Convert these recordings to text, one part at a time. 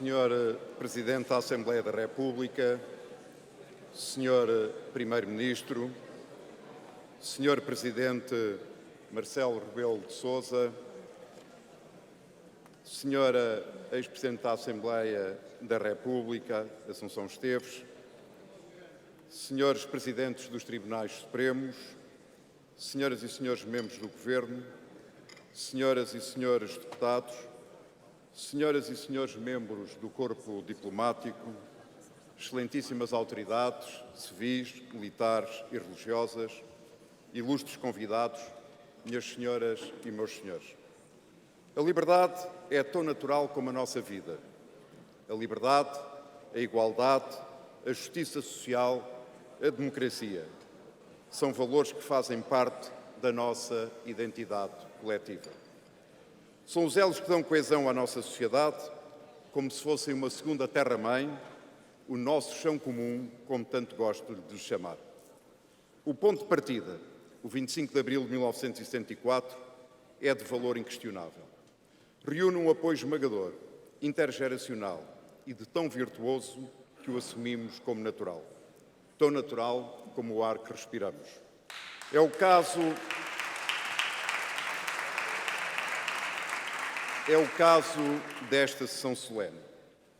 Senhor Presidente da Assembleia da República, Senhor Primeiro-Ministro, Senhor Presidente Marcelo Rebelo de Sousa, Senhora Ex-Presidente da Assembleia da República, Assunção Esteves, Senhores Presidentes dos Tribunais Supremos, Senhoras e Senhores Membros do Governo, Senhoras e Senhores Deputados, Senhoras e Senhores Membros do Corpo Diplomático, Excelentíssimas Autoridades civis, militares e religiosas, ilustres convidados, minhas senhoras e meus senhores. A liberdade é tão natural como a nossa vida. A liberdade, a igualdade, a justiça social, a democracia são valores que fazem parte da nossa identidade coletiva. São os elos que dão coesão à nossa sociedade, como se fossem uma segunda terra-mãe, o nosso chão comum, como tanto gosto de lhe chamar. O ponto de partida, o 25 de abril de 1974, é de valor inquestionável. Reúne um apoio esmagador, intergeracional e de tão virtuoso que o assumimos como natural. Tão natural como o ar que respiramos. É o caso desta sessão solene.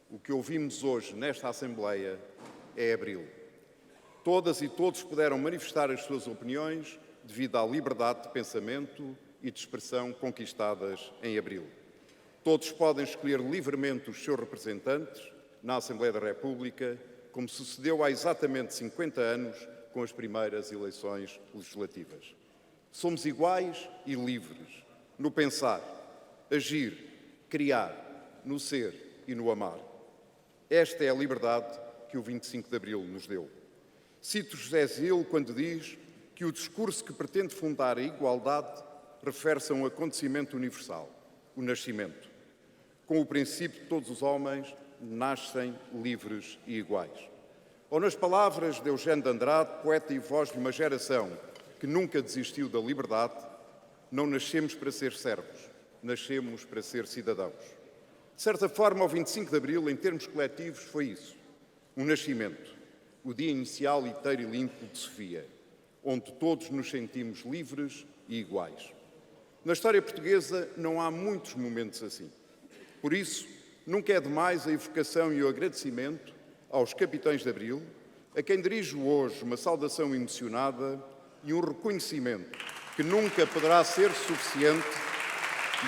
O que ouvimos hoje nesta Assembleia é abril. Todas e todos puderam manifestar as suas opiniões devido à liberdade de pensamento e de expressão conquistadas em abril. Todos podem escolher livremente os seus representantes na Assembleia da República, como sucedeu há exatamente 50 anos com as primeiras eleições legislativas. Somos iguais e livres no pensar, agir, criar, no ser e no amar. Esta é a liberdade que o 25 de abril nos deu. Cito José Zil quando diz que o discurso que pretende fundar a igualdade refere-se a um acontecimento universal, o nascimento. Com o princípio de todos os homens nascem livres e iguais. Ou nas palavras de Eugênio de Andrade, poeta e voz de uma geração que nunca desistiu da liberdade, não nascemos para ser servos, nascemos para ser cidadãos. De certa forma, o 25 de abril, em termos coletivos, foi isso. Um nascimento, o dia inicial inteiro e limpo de Sofia, onde todos nos sentimos livres e iguais. Na história portuguesa não há muitos momentos assim. Por isso, nunca é demais a evocação e o agradecimento aos capitães de Abril, a quem dirijo hoje uma saudação emocionada e um reconhecimento que nunca poderá ser suficiente.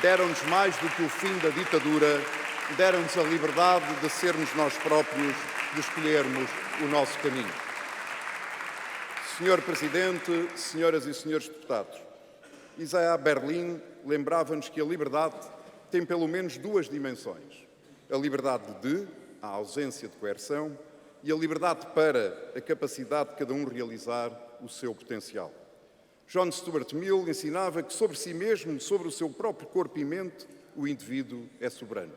Deram-nos mais do que o fim da ditadura, deram-nos a liberdade de sermos nós próprios, de escolhermos o nosso caminho. Senhor Presidente, senhoras e senhores deputados, Isaiah Berlin lembrava-nos que a liberdade tem pelo menos duas dimensões. A liberdade de, a ausência de coerção, e a liberdade para, a capacidade de cada um realizar o seu potencial. John Stuart Mill ensinava que sobre si mesmo, sobre o seu próprio corpo e mente, o indivíduo é soberano.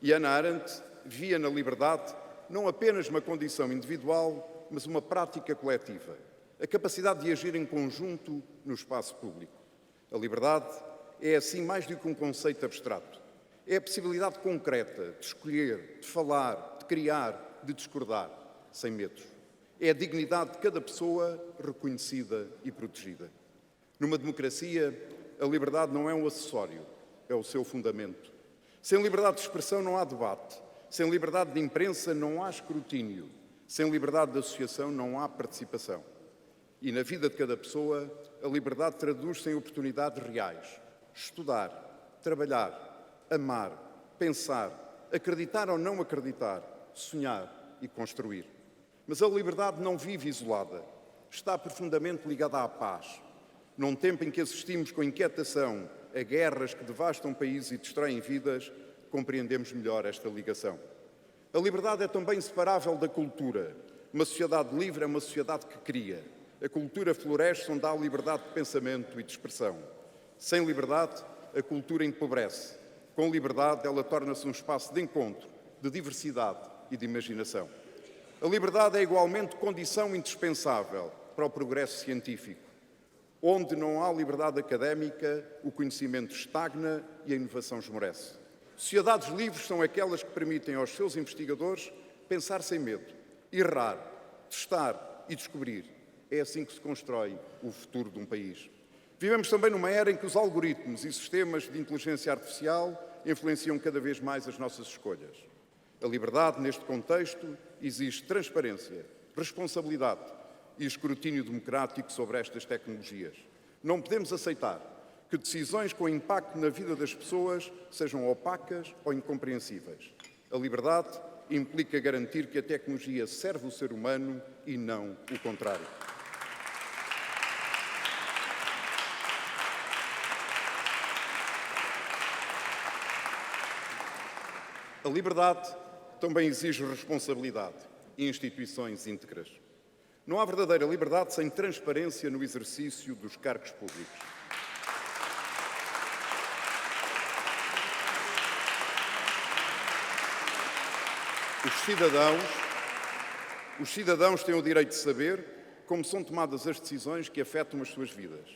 E Hannah Arendt via na liberdade não apenas uma condição individual, mas uma prática coletiva, a capacidade de agir em conjunto no espaço público. A liberdade é, assim, mais do que um conceito abstrato. É a possibilidade concreta de escolher, de falar, de criar, de discordar, sem medos. É a dignidade de cada pessoa reconhecida e protegida. Numa democracia, a liberdade não é um acessório, é o seu fundamento. Sem liberdade de expressão não há debate. Sem liberdade de imprensa não há escrutínio. Sem liberdade de associação não há participação. E na vida de cada pessoa, a liberdade traduz-se em oportunidades reais. Estudar, trabalhar, amar, pensar, acreditar ou não acreditar, sonhar e construir. Mas a liberdade não vive isolada. Está profundamente ligada à paz. Num tempo em que assistimos com inquietação a guerras que devastam países e destroem vidas, compreendemos melhor esta ligação. A liberdade é também inseparável da cultura. Uma sociedade livre é uma sociedade que cria. A cultura floresce onde há liberdade de pensamento e de expressão. Sem liberdade, a cultura empobrece. Com liberdade, ela torna-se um espaço de encontro, de diversidade e de imaginação. A liberdade é igualmente condição indispensável para o progresso científico. Onde não há liberdade académica, o conhecimento estagna e a inovação esmorece. Sociedades livres são aquelas que permitem aos seus investigadores pensar sem medo, errar, testar e descobrir. É assim que se constrói o futuro de um país. Vivemos também numa era em que os algoritmos e sistemas de inteligência artificial influenciam cada vez mais as nossas escolhas. A liberdade, neste contexto, exige transparência, responsabilidade e escrutínio democrático sobre estas tecnologias. Não podemos aceitar que decisões com impacto na vida das pessoas sejam opacas ou incompreensíveis. A liberdade implica garantir que a tecnologia serve o ser humano e não o contrário. A liberdade também exige responsabilidade e instituições íntegras. Não há verdadeira liberdade sem transparência no exercício dos cargos públicos. Os cidadãos têm o direito de saber como são tomadas as decisões que afetam as suas vidas.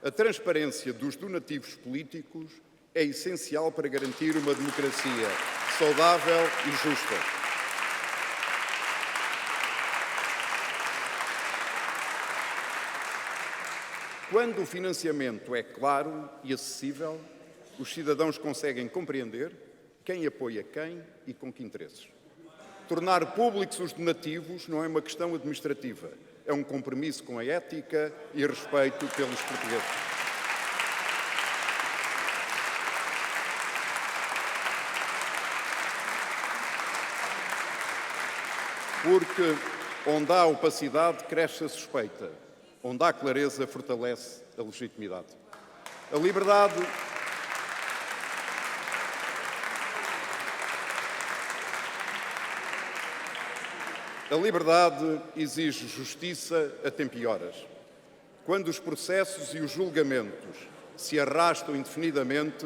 A transparência dos donativos políticos é essencial para garantir uma democracia saudável e justa. Quando o financiamento é claro e acessível, os cidadãos conseguem compreender quem apoia quem e com que interesses. Tornar públicos os donativos não é uma questão administrativa, é um compromisso com a ética e respeito pelos portugueses. Porque onde há opacidade, cresce a suspeita. Onde há clareza, fortalece a legitimidade. A liberdade exige justiça a tempo e horas. Quando os processos e os julgamentos se arrastam indefinidamente,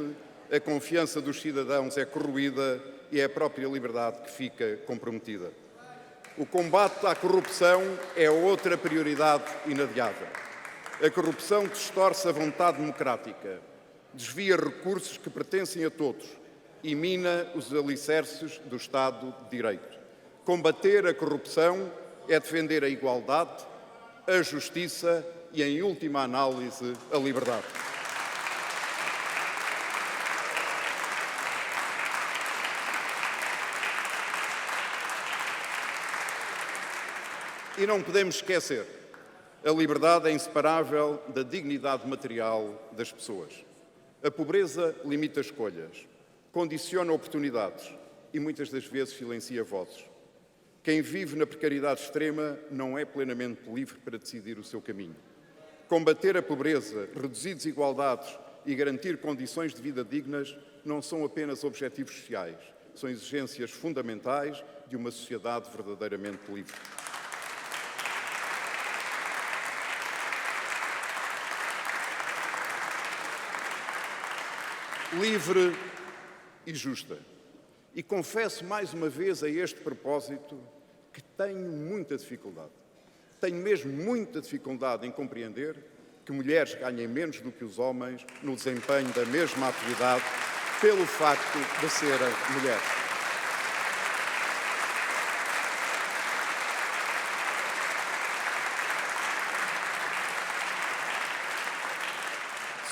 a confiança dos cidadãos é corroída e é a própria liberdade que fica comprometida. O combate à corrupção é outra prioridade inadiável. A corrupção distorce a vontade democrática, desvia recursos que pertencem a todos e mina os alicerces do Estado de Direito. Combater a corrupção é defender a igualdade, a justiça e, em última análise, a liberdade. E não podemos esquecer, a liberdade é inseparável da dignidade material das pessoas. A pobreza limita escolhas, condiciona oportunidades e muitas das vezes silencia vozes. Quem vive na precariedade extrema não é plenamente livre para decidir o seu caminho. Combater a pobreza, reduzir desigualdades e garantir condições de vida dignas não são apenas objetivos sociais, são exigências fundamentais de uma sociedade verdadeiramente livre. Livre e justa. E confesso mais uma vez a este propósito que tenho muita dificuldade. Tenho mesmo muita dificuldade em compreender que mulheres ganhem menos do que os homens no desempenho da mesma atividade pelo facto de serem mulheres.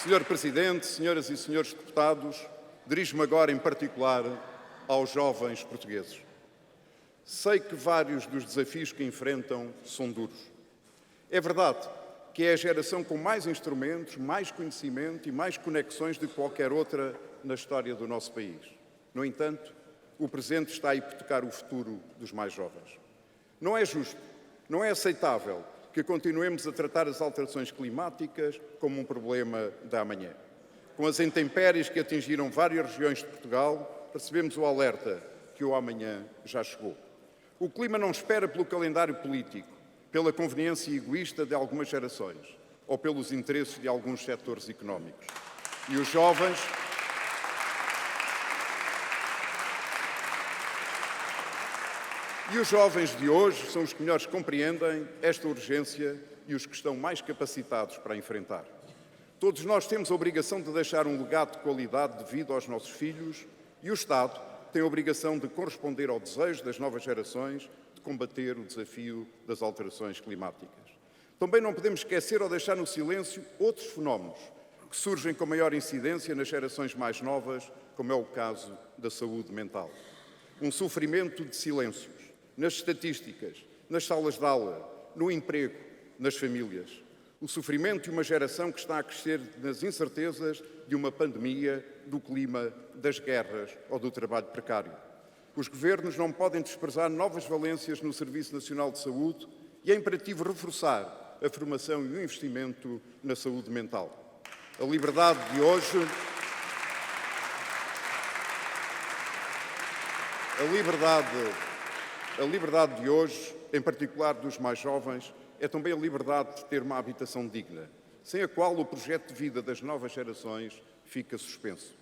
Senhor Presidente, senhoras e senhores deputados, dirijo-me agora em particular aos jovens portugueses. Sei que vários dos desafios que enfrentam são duros. É verdade que é a geração com mais instrumentos, mais conhecimento e mais conexões de qualquer outra na história do nosso país. No entanto, o presente está a hipotecar o futuro dos mais jovens. Não é justo, não é aceitável que continuemos a tratar as alterações climáticas como um problema da amanhã. Com as intempéries que atingiram várias regiões de Portugal, recebemos o alerta que o amanhã já chegou. O clima não espera pelo calendário político, pela conveniência egoísta de algumas gerações ou pelos interesses de alguns setores económicos. E os jovens de hoje são os que melhores compreendem esta urgência e os que estão mais capacitados para a enfrentar. Todos nós temos a obrigação de deixar um legado de qualidade devido aos nossos filhos E o Estado tem a obrigação de corresponder ao desejo das novas gerações de combater o desafio das alterações climáticas. Também não podemos esquecer ou deixar no silêncio outros fenómenos que surgem com maior incidência nas gerações mais novas, como é o caso da saúde mental. Um sofrimento de silêncios, nas estatísticas, nas salas de aula, no emprego, nas famílias. O sofrimento de uma geração que está a crescer nas incertezas de uma pandemia, do clima, das guerras ou do trabalho precário. Os governos não podem desprezar novas valências no Serviço Nacional de Saúde e é imperativo reforçar a formação e o investimento na saúde mental. A liberdade de hoje... A liberdade de hoje, em particular dos mais jovens, é também a liberdade de ter uma habitação digna, sem a qual o projeto de vida das novas gerações fica suspenso.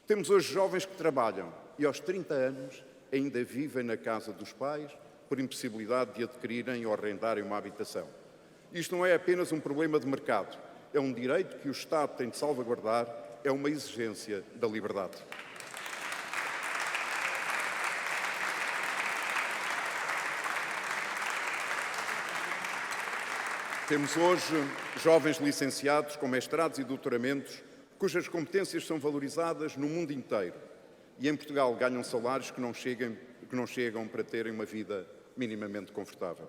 Temos hoje jovens que trabalham e aos 30 anos ainda vivem na casa dos pais por impossibilidade de adquirirem ou arrendarem uma habitação. Isto não é apenas um problema de mercado, é um direito que o Estado tem de salvaguardar, é uma exigência da liberdade. Temos hoje jovens licenciados com mestrados e doutoramentos cujas competências são valorizadas no mundo inteiro e em Portugal ganham salários que não chegam para terem uma vida minimamente confortável.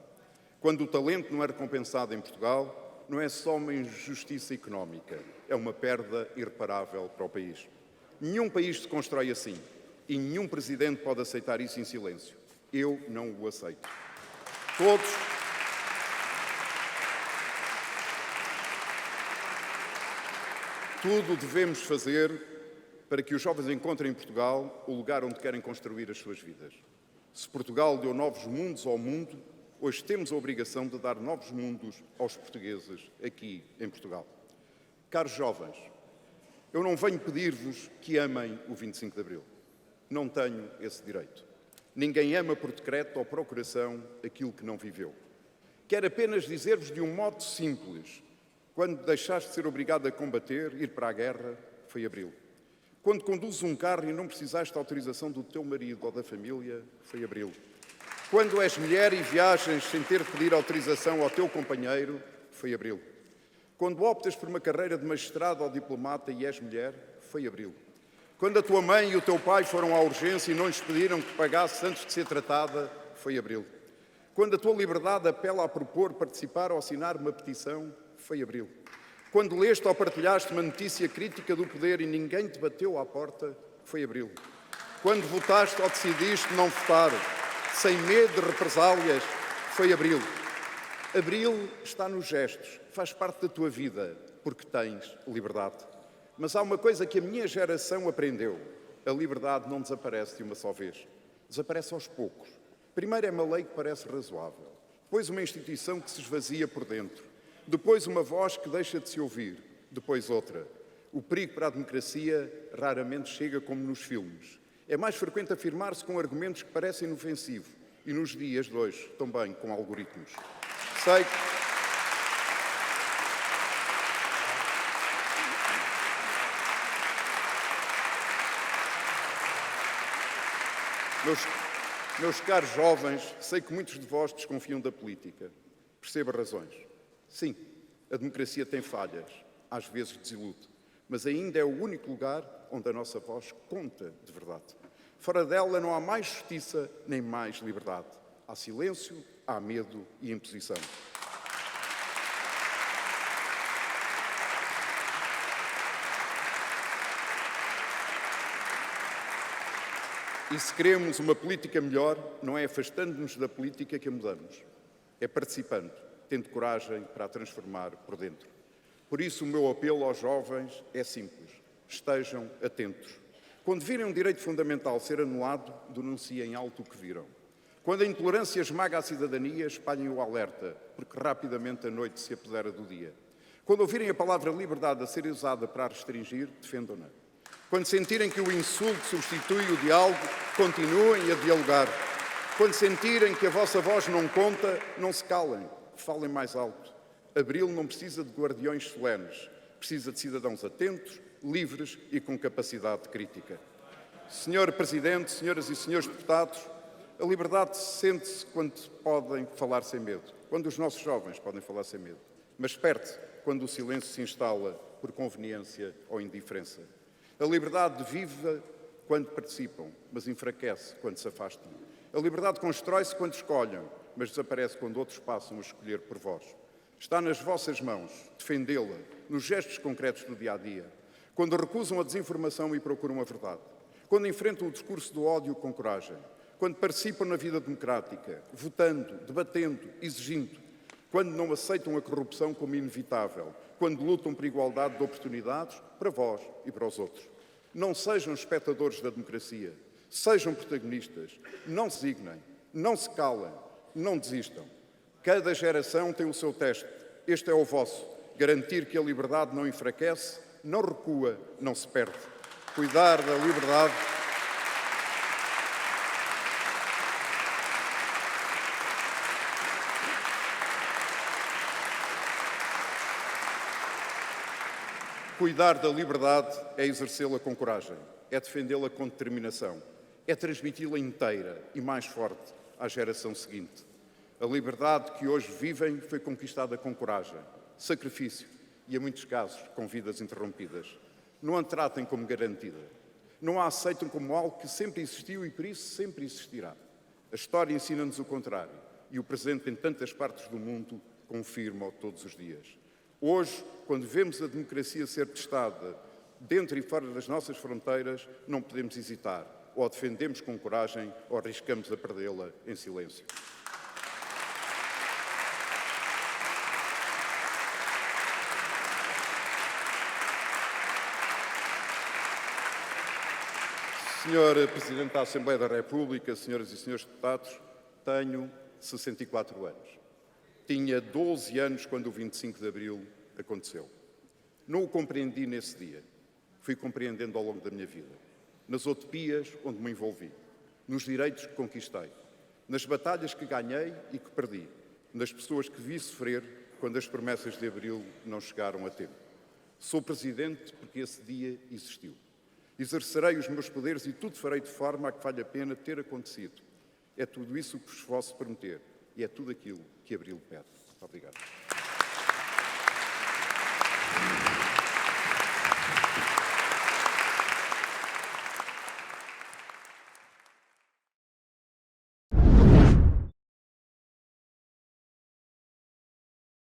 Quando o talento não é recompensado em Portugal, não é só uma injustiça económica, é uma perda irreparável para o país. Nenhum país se constrói assim e nenhum presidente pode aceitar isso em silêncio. Eu não o aceito. Tudo devemos fazer para que os jovens encontrem em Portugal o lugar onde querem construir as suas vidas. Se Portugal deu novos mundos ao mundo, hoje temos a obrigação de dar novos mundos aos portugueses aqui em Portugal. Caros jovens, eu não venho pedir-vos que amem o 25 de Abril. Não tenho esse direito. Ninguém ama por decreto ou procuração aquilo que não viveu. Quero apenas dizer-vos de um modo simples: quando deixaste de ser obrigado a combater, ir para a guerra, foi Abril. Quando conduzes um carro e não precisaste da autorização do teu marido ou da família, foi Abril. Quando és mulher e viajas sem ter de pedir autorização ao teu companheiro, foi Abril. Quando optas por uma carreira de magistrado ou diplomata e és mulher, foi Abril. Quando a tua mãe e o teu pai foram à urgência e não lhes pediram que pagasses antes de ser tratada, foi Abril. Quando a tua liberdade apela a propor, participar ou assinar uma petição, foi Abril. Quando leste ou partilhaste uma notícia crítica do poder e ninguém te bateu à porta, foi Abril. Quando votaste ou decidiste não votar, sem medo de represálias, foi Abril. Abril está nos gestos, faz parte da tua vida, porque tens liberdade. Mas há uma coisa que a minha geração aprendeu: a liberdade não desaparece de uma só vez. Desaparece aos poucos. Primeiro é uma lei que parece razoável, depois uma instituição que se esvazia por dentro, depois uma voz que deixa de se ouvir, depois outra. O perigo para a democracia raramente chega como nos filmes. É mais frequente afirmar-se com argumentos que parecem inofensivos e nos dias de hoje também com algoritmos. Sei que... Meus caros jovens, sei que muitos de vós desconfiam da política. Percebo as razões. Sim, a democracia tem falhas, às vezes desilude, mas ainda é o único lugar onde a nossa voz conta de verdade. Fora dela não há mais justiça nem mais liberdade. Há silêncio, há medo e imposição. E se queremos uma política melhor, não é afastando-nos da política que a mudamos, é participando, tendo coragem para a transformar por dentro. Por isso, o meu apelo aos jovens é simples: estejam atentos. Quando virem um direito fundamental ser anulado, denunciem alto o que viram. Quando a intolerância esmaga a cidadania, espalhem o alerta, porque rapidamente a noite se apodera do dia. Quando ouvirem a palavra liberdade a ser usada para a restringir, defendam-na. Quando sentirem que o insulto substitui o diálogo, continuem a dialogar. Quando sentirem que a vossa voz não conta, não se calem, falem mais alto. Abril não precisa de guardiões solenes, precisa de cidadãos atentos, livres e com capacidade crítica. Senhor Presidente, senhoras e senhores deputados, a liberdade sente-se quando podem falar sem medo, quando os nossos jovens podem falar sem medo, mas perde-se quando o silêncio se instala por conveniência ou indiferença. A liberdade vive quando participam, mas enfraquece quando se afastam. A liberdade constrói-se quando escolhem, mas desaparece quando outros passam a escolher por vós. Está nas vossas mãos defendê-la nos gestos concretos do dia-a-dia, quando recusam a desinformação e procuram a verdade, quando enfrentam o discurso do ódio com coragem, quando participam na vida democrática, votando, debatendo, exigindo, quando não aceitam a corrupção como inevitável, quando lutam por igualdade de oportunidades para vós e para os outros. Não sejam espectadores da democracia, sejam protagonistas, não se dignem, não se calem, não desistam. Cada geração tem o seu teste, este é o vosso. Garantir que a liberdade não enfraquece, não recua, não se perde. Cuidar da liberdade. Cuidar da liberdade é exercê-la com coragem, é defendê-la com determinação, é transmiti-la inteira e mais forte à geração seguinte. A liberdade que hoje vivem foi conquistada com coragem, sacrifício e, em muitos casos, com vidas interrompidas. Não a tratem como garantida. Não a aceitem como algo que sempre existiu e, por isso, sempre existirá. A história ensina-nos o contrário e o presente em tantas partes do mundo confirma-o todos os dias. Hoje, quando vemos a democracia ser testada dentro e fora das nossas fronteiras, não podemos hesitar. Ou a defendemos com coragem ou arriscamos a perdê-la em silêncio. Senhor Presidente da Assembleia da República, senhoras e senhores deputados, tenho 64 anos. Tinha 12 anos quando o 25 de Abril aconteceu. Não o compreendi nesse dia. Fui compreendendo ao longo da minha vida. Nas utopias onde me envolvi. Nos direitos que conquistei. Nas batalhas que ganhei e que perdi. Nas pessoas que vi sofrer quando as promessas de Abril não chegaram a tempo. Sou Presidente porque esse dia existiu. Exercerei os meus poderes e tudo farei de forma a que valha a pena ter acontecido. É tudo isso que vos posso prometer e é tudo aquilo que Abril pede. Muito obrigado.